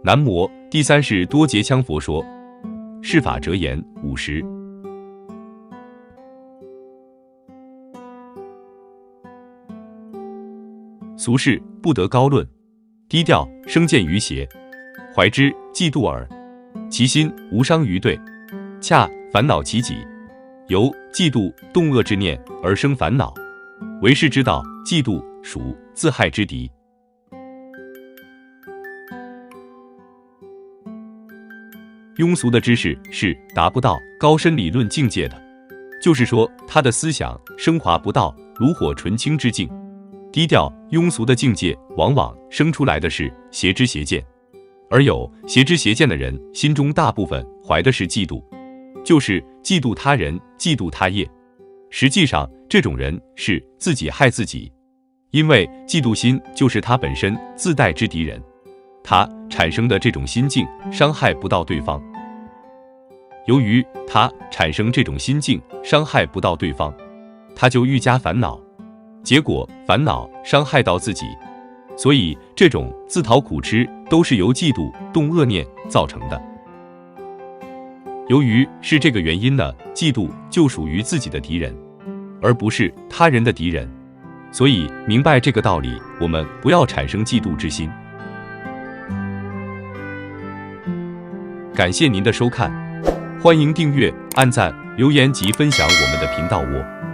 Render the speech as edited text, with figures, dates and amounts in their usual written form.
南摩第三是多劫羌佛说。是法折言50。俗事不得高论，低调生见于邪，怀之嫉妒耳，其心无伤于对，恰烦恼其己，由嫉妒动恶之念而生烦恼，为世之道，嫉妒属自害之敌。庸俗的知识是达不到高深理论境界的，就是说他的思想升华不到炉火纯青之境。低调庸俗的境界往往生出来的是邪知邪见，而有邪知邪见的人心中大部分怀的是嫉妒，就是嫉妒他人，嫉妒他业。实际上这种人是自己害自己，因为嫉妒心就是他本身自带之敌人，他产生的这种心境伤害不到对方。由于他产生这种心境伤害不到对方，他就愈加烦恼，结果烦恼伤害到自己，所以这种自讨苦吃都是由嫉妒动恶念造成的。由于是这个原因呢，嫉妒就属于自己的敌人，而不是他人的敌人，所以明白这个道理，我们不要产生嫉妒之心。感谢您的收看，欢迎订阅、按赞、留言及分享我们的频道哦。